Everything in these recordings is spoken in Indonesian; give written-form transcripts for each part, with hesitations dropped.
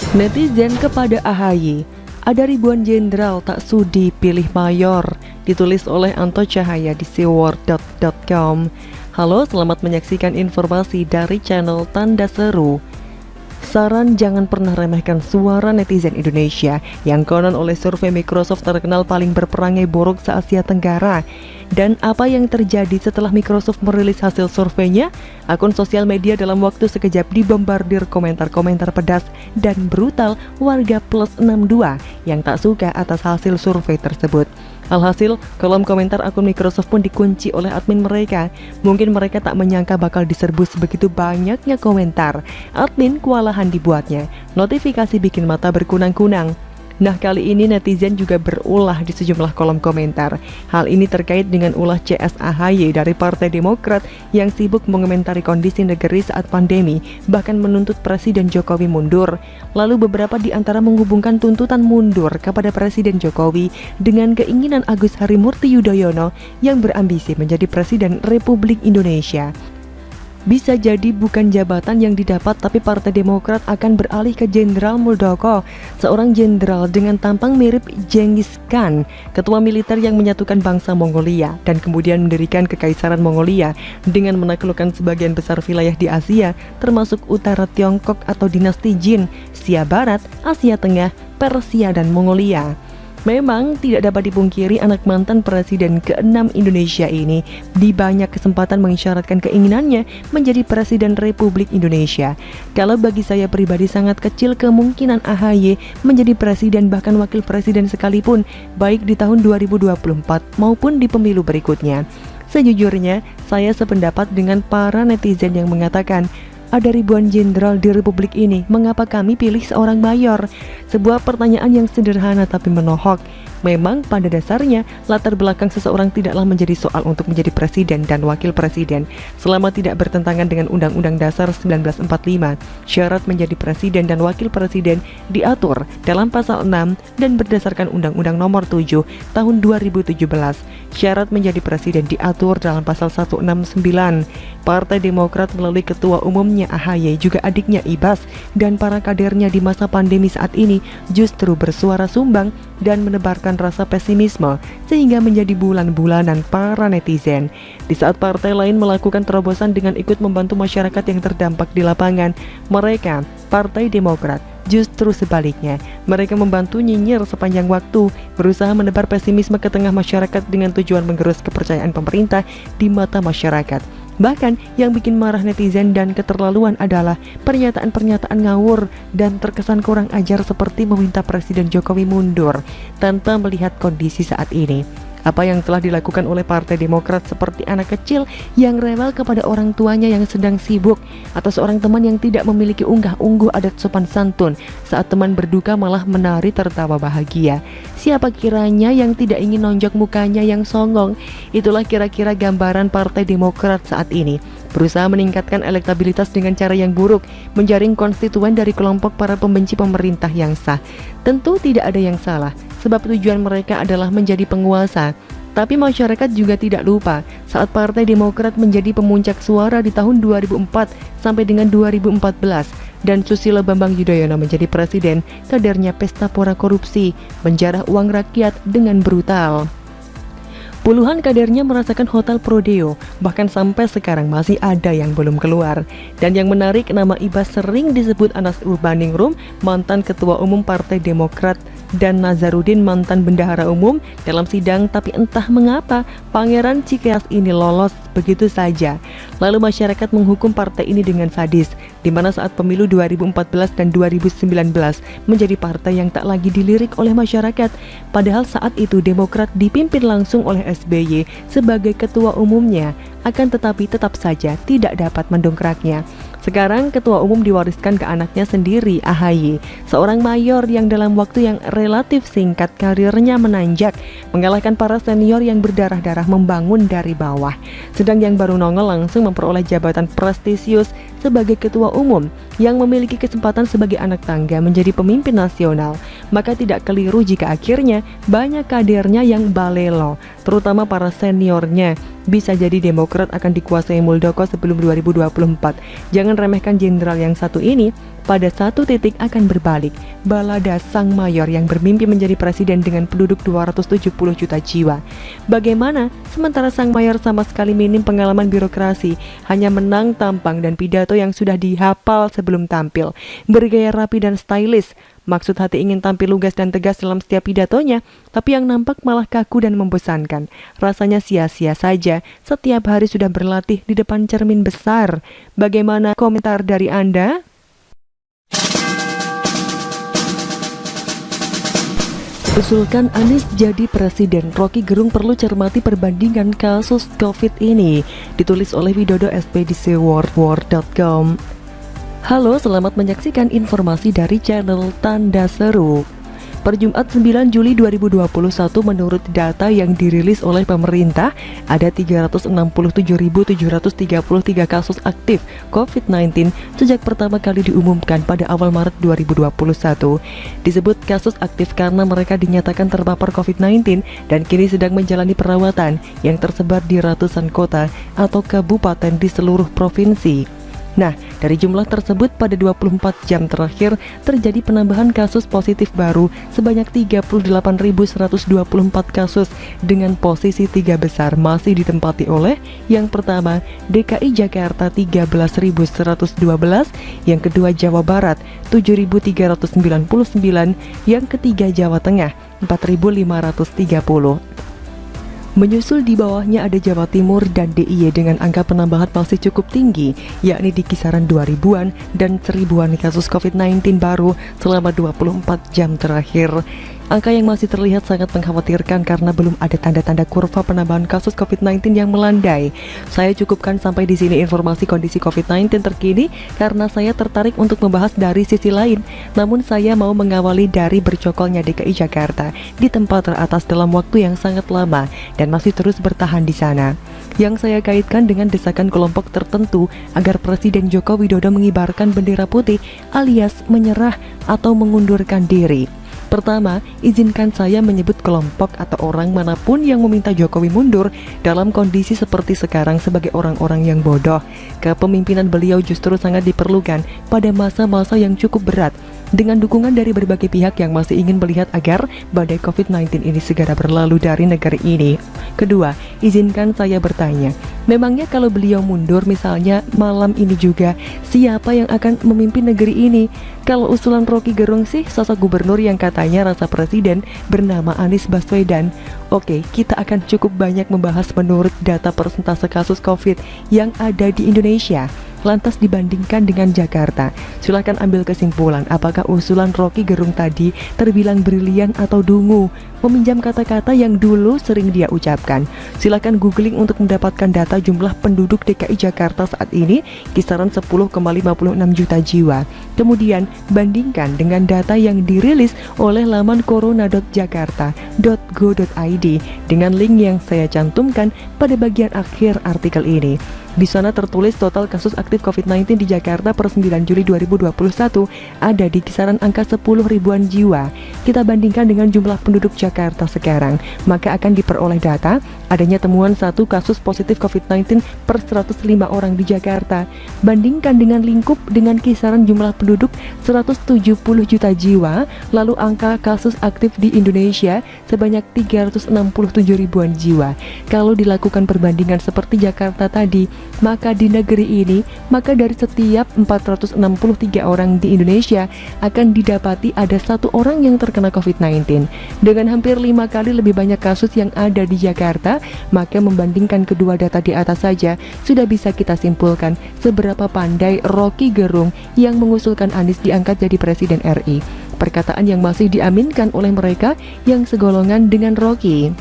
Netizen kepada AHY, ada ribuan jenderal tak sudi pilih mayor, ditulis oleh Anto Cahaya di seaword.com. Halo, selamat menyaksikan informasi dari channel Tanda Seru. Saran jangan pernah remehkan suara netizen Indonesia yang konon oleh survei Microsoft terkenal paling berperangai buruk se-Asia Tenggara. Dan apa yang terjadi setelah Microsoft merilis hasil surveinya? Akun sosial media dalam waktu sekejap dibombardir komentar-komentar pedas dan brutal warga plus 62 yang tak suka atas hasil survei tersebut. Alhasil, kolom komentar akun Microsoft pun dikunci oleh admin mereka. Mungkin mereka tak menyangka bakal diserbu sebegitu banyaknya komentar. Admin kewalahan dibuatnya. Notifikasi bikin mata berkunang-kunang. Nah, kali ini netizen juga berulah di sejumlah kolom komentar. Hal ini terkait dengan ulah CS AHY dari Partai Demokrat yang sibuk mengomentari kondisi negeri saat pandemi, bahkan menuntut Presiden Jokowi mundur. Lalu beberapa di antara menghubungkan tuntutan mundur kepada Presiden Jokowi dengan keinginan Agus Harimurti Yudhoyono yang berambisi menjadi Presiden Republik Indonesia. Bisa jadi bukan jabatan yang didapat, tapi Partai Demokrat akan beralih ke Jenderal Muldoko, seorang jenderal dengan tampang mirip Genghis Khan, ketua militer yang menyatukan bangsa Mongolia dan kemudian mendirikan Kekaisaran Mongolia dengan menaklukkan sebagian besar wilayah di Asia, termasuk utara Tiongkok atau dinasti Jin, Asia Barat, Asia Tengah, Persia, dan Mongolia. Memang tidak dapat dipungkiri anak mantan Presiden ke-6 Indonesia ini di banyak kesempatan mengisyaratkan keinginannya menjadi Presiden Republik Indonesia. Kalau bagi saya pribadi sangat kecil kemungkinan AHY menjadi Presiden bahkan Wakil Presiden sekalipun, baik di tahun 2024 maupun di pemilu berikutnya. Sejujurnya, saya sependapat dengan para netizen yang mengatakan, ada ribuan jenderal di Republik ini, mengapa kami pilih seorang mayor? Sebuah pertanyaan yang sederhana tapi menohok. Memang pada dasarnya latar belakang seseorang tidaklah menjadi soal untuk menjadi presiden dan wakil presiden selama tidak bertentangan dengan Undang-Undang Dasar 1945. Syarat menjadi presiden dan wakil presiden diatur dalam pasal 6 dan berdasarkan Undang-Undang Nomor 7 tahun 2017. Syarat menjadi presiden diatur dalam pasal 169. Partai Demokrat melalui ketua umumnya AHY, juga adiknya Ibas, dan para kadernya di masa pandemi saat ini justru bersuara sumbang dan menebarkan rasa pesimisme sehingga menjadi bulan-bulanan para netizen. Di saat partai lain melakukan terobosan dengan ikut membantu masyarakat yang terdampak di lapangan, mereka, Partai Demokrat, justru sebaliknya. Mereka membantu nyinyir sepanjang waktu, berusaha menebar pesimisme ke tengah masyarakat dengan tujuan menggerus kepercayaan pemerintah di mata masyarakat. Bahkan yang bikin marah netizen dan keterlaluan adalah pernyataan-pernyataan ngawur dan terkesan kurang ajar seperti meminta Presiden Jokowi mundur tanpa melihat kondisi saat ini. Apa yang telah dilakukan oleh Partai Demokrat seperti anak kecil yang rewel kepada orang tuanya yang sedang sibuk, atau seorang teman yang tidak memiliki unggah-ungguh adat sopan santun saat teman berduka malah menari tertawa bahagia. Siapa kiranya yang tidak ingin nonjok mukanya yang songong? Itulah kira-kira gambaran Partai Demokrat saat ini. Berusaha meningkatkan elektabilitas dengan cara yang buruk, menjaring konstituen dari kelompok para pembenci pemerintah yang sah. Tentu tidak ada yang salah, sebab tujuan mereka adalah menjadi penguasa. Tapi masyarakat juga tidak lupa saat Partai Demokrat menjadi pemuncak suara di tahun 2004 sampai dengan 2014 dan Susilo Bambang Yudhoyono menjadi presiden, kadernya pesta pora korupsi, menjarah uang rakyat dengan brutal. Puluhan kadernya merasakan hotel Prodeo, bahkan sampai sekarang masih ada yang belum keluar. Dan yang menarik, nama Ibas sering disebut Anas Urbaningrum, mantan ketua umum Partai Demokrat, dan Nazarudin, mantan bendahara umum, dalam sidang. Tapi entah mengapa Pangeran Cikeas ini lolos begitu saja. Lalu masyarakat menghukum partai ini dengan sadis, di mana saat pemilu 2014 dan 2019 menjadi partai yang tak lagi dilirik oleh masyarakat. Padahal saat itu Demokrat dipimpin langsung oleh SBY sebagai ketua umumnya, akan tetapi tetap saja tidak dapat mendongkraknya. Sekarang ketua umum diwariskan ke anaknya sendiri, AHY, seorang mayor yang dalam waktu yang relatif singkat karirnya menanjak, mengalahkan para senior yang berdarah-darah membangun dari bawah. Sedang yang baru nongol langsung memperoleh jabatan prestisius sebagai ketua umum yang memiliki kesempatan sebagai anak tangga menjadi pemimpin nasional. Maka tidak keliru jika akhirnya banyak kadernya yang balelo, terutama para seniornya. Bisa jadi Demokrat akan dikuasai Muldoko sebelum 2024. Jangan remehkan jenderal yang satu ini. pada satu titik akan berbalik. Balada sang mayor yang bermimpi menjadi presiden dengan penduduk 270 juta jiwa. Bagaimana? Sementara sang mayor sama sekali minim pengalaman birokrasi, hanya menang tampang dan pidato yang sudah dihafal sebelum tampil. Bergaya rapi dan stylish. Maksud hati ingin tampil lugas dan tegas dalam setiap pidatonya, tapi yang nampak malah kaku dan membosankan. Rasanya sia-sia saja, setiap hari sudah berlatih di depan cermin besar. Bagaimana komentar dari Anda? Usulkan Anies jadi presiden, Rocky Gerung perlu cermati perbandingan kasus COVID ini. Ditulis oleh Widodo Ekspedisi World.com. Halo, selamat menyaksikan informasi dari channel Tanda Seru. Per Jumat 9 Juli 2021 menurut data yang dirilis oleh pemerintah, ada 367.733 kasus aktif COVID-19 sejak pertama kali diumumkan pada awal Maret 2021. Disebut kasus aktif karena mereka dinyatakan terpapar COVID-19 dan kini sedang menjalani perawatan yang tersebar di ratusan kota atau kabupaten di seluruh provinsi. Nah, dari jumlah tersebut pada 24 jam terakhir terjadi penambahan kasus positif baru sebanyak 38.124 kasus dengan posisi 3 besar masih ditempati oleh yang pertama DKI Jakarta 13.112, yang kedua Jawa Barat 7.399, yang ketiga Jawa Tengah 4.530. Menyusul di bawahnya ada Jawa Timur dan DIY dengan angka penambahan masih cukup tinggi, yakni di kisaran 2000-an dan 1000-an kasus COVID-19 baru selama 24 jam terakhir. Angka yang masih terlihat sangat mengkhawatirkan karena belum ada tanda-tanda kurva penambahan kasus COVID-19 yang melandai. Saya cukupkan sampai di sini informasi kondisi COVID-19 terkini karena saya tertarik untuk membahas dari sisi lain. Namun saya mau mengawali dari bercokolnya DKI Jakarta di tempat teratas dalam waktu yang sangat lama dan masih terus bertahan di sana. Yang saya kaitkan dengan desakan kelompok tertentu agar Presiden Joko Widodo mengibarkan bendera putih alias menyerah atau mengundurkan diri. Pertama, izinkan saya menyebut kelompok atau orang manapun yang meminta Jokowi mundur dalam kondisi seperti sekarang sebagai orang-orang yang bodoh. Kepemimpinan beliau justru sangat diperlukan pada masa-masa yang cukup berat, dengan dukungan dari berbagai pihak yang masih ingin melihat agar badai COVID-19 ini segera berlalu dari negeri ini. Kedua, izinkan saya bertanya, memangnya kalau beliau mundur misalnya malam ini juga, siapa yang akan memimpin negeri ini? Kalau usulan Rocky Gerung sih sosok gubernur yang katanya rasa presiden bernama Anies Baswedan. Oke, kita akan cukup banyak membahas menurut data persentase kasus COVID yang ada di Indonesia. Lantas dibandingkan dengan Jakarta, silakan ambil kesimpulan apakah usulan Rocky Gerung tadi terbilang brilian atau dungu. Meminjam kata-kata yang dulu sering dia ucapkan. Silakan googling untuk mendapatkan data jumlah penduduk DKI Jakarta saat ini kisaran 10,56 juta jiwa. Kemudian bandingkan dengan data yang dirilis oleh laman corona.jakarta.go.id dengan link yang saya cantumkan pada bagian akhir artikel ini. Di sana tertulis total kasus aktif COVID-19 di Jakarta per 9 Juli 2021 ada di kisaran angka 10 ribuan jiwa. Kita bandingkan dengan jumlah penduduk Jakarta sekarang, maka akan diperoleh data adanya temuan 1 kasus positif COVID-19 per 105 orang di Jakarta. Bandingkan dengan lingkup dengan kisaran jumlah penduduk 170 juta jiwa, lalu angka kasus aktif di Indonesia sebanyak 367 ribuan jiwa. Kalau dilakukan perbandingan seperti Jakarta tadi, maka di negeri ini, maka dari setiap 463 orang di Indonesia akan didapati ada 1 orang yang terkena COVID-19. Dengan hampir 5 kali lebih banyak kasus yang ada di Jakarta, maka membandingkan kedua data di atas saja sudah bisa kita simpulkan seberapa pandai Rocky Gerung yang mengusulkan Anies diangkat jadi Presiden RI. Perkataan yang masih diaminkan oleh mereka yang segolongan dengan Rocky.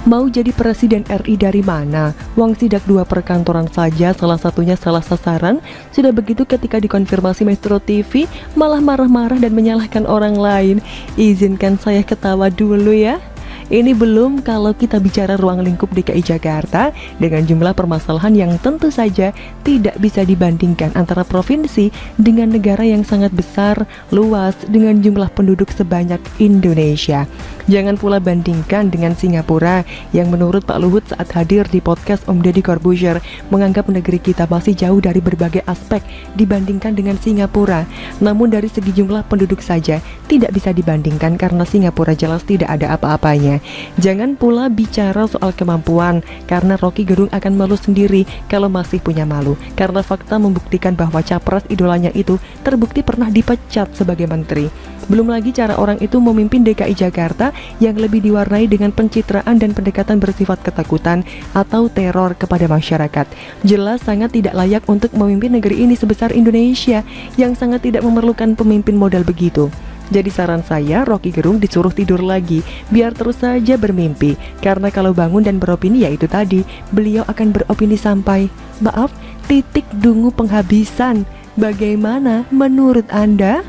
Mau jadi Presiden RI dari mana? Wong sidak 2 perkantoran saja salah satunya salah sasaran. Sudah begitu ketika dikonfirmasi Metro TV malah marah-marah dan menyalahkan orang lain. Izinkan saya ketawa dulu ya. Ini belum kalau kita bicara ruang lingkup DKI Jakarta dengan jumlah permasalahan yang tentu saja tidak bisa dibandingkan antara provinsi dengan negara yang sangat besar, luas dengan jumlah penduduk sebanyak Indonesia. Jangan pula bandingkan dengan Singapura yang menurut Pak Luhut saat hadir di podcast Om Deddy Corbuzier menganggap negeri kita masih jauh dari berbagai aspek dibandingkan dengan Singapura. Namun dari segi jumlah penduduk saja tidak bisa dibandingkan karena Singapura jelas tidak ada apa-apanya. Jangan pula bicara soal kemampuan karena Rocky Gerung akan malu sendiri kalau masih punya malu karena fakta membuktikan bahwa capres idolanya itu terbukti pernah dipecat sebagai menteri. Belum lagi cara orang itu memimpin DKI Jakarta yang lebih diwarnai dengan pencitraan dan pendekatan bersifat ketakutan atau teror kepada masyarakat. Jelas sangat tidak layak untuk memimpin negeri ini sebesar Indonesia yang sangat tidak memerlukan pemimpin modal begitu. Jadi saran saya, Rocky Gerung disuruh tidur lagi, biar terus saja bermimpi. Karena kalau bangun dan beropini ya itu tadi, beliau akan beropini sampai, maaf, titik dungu penghabisan. Bagaimana menurut Anda?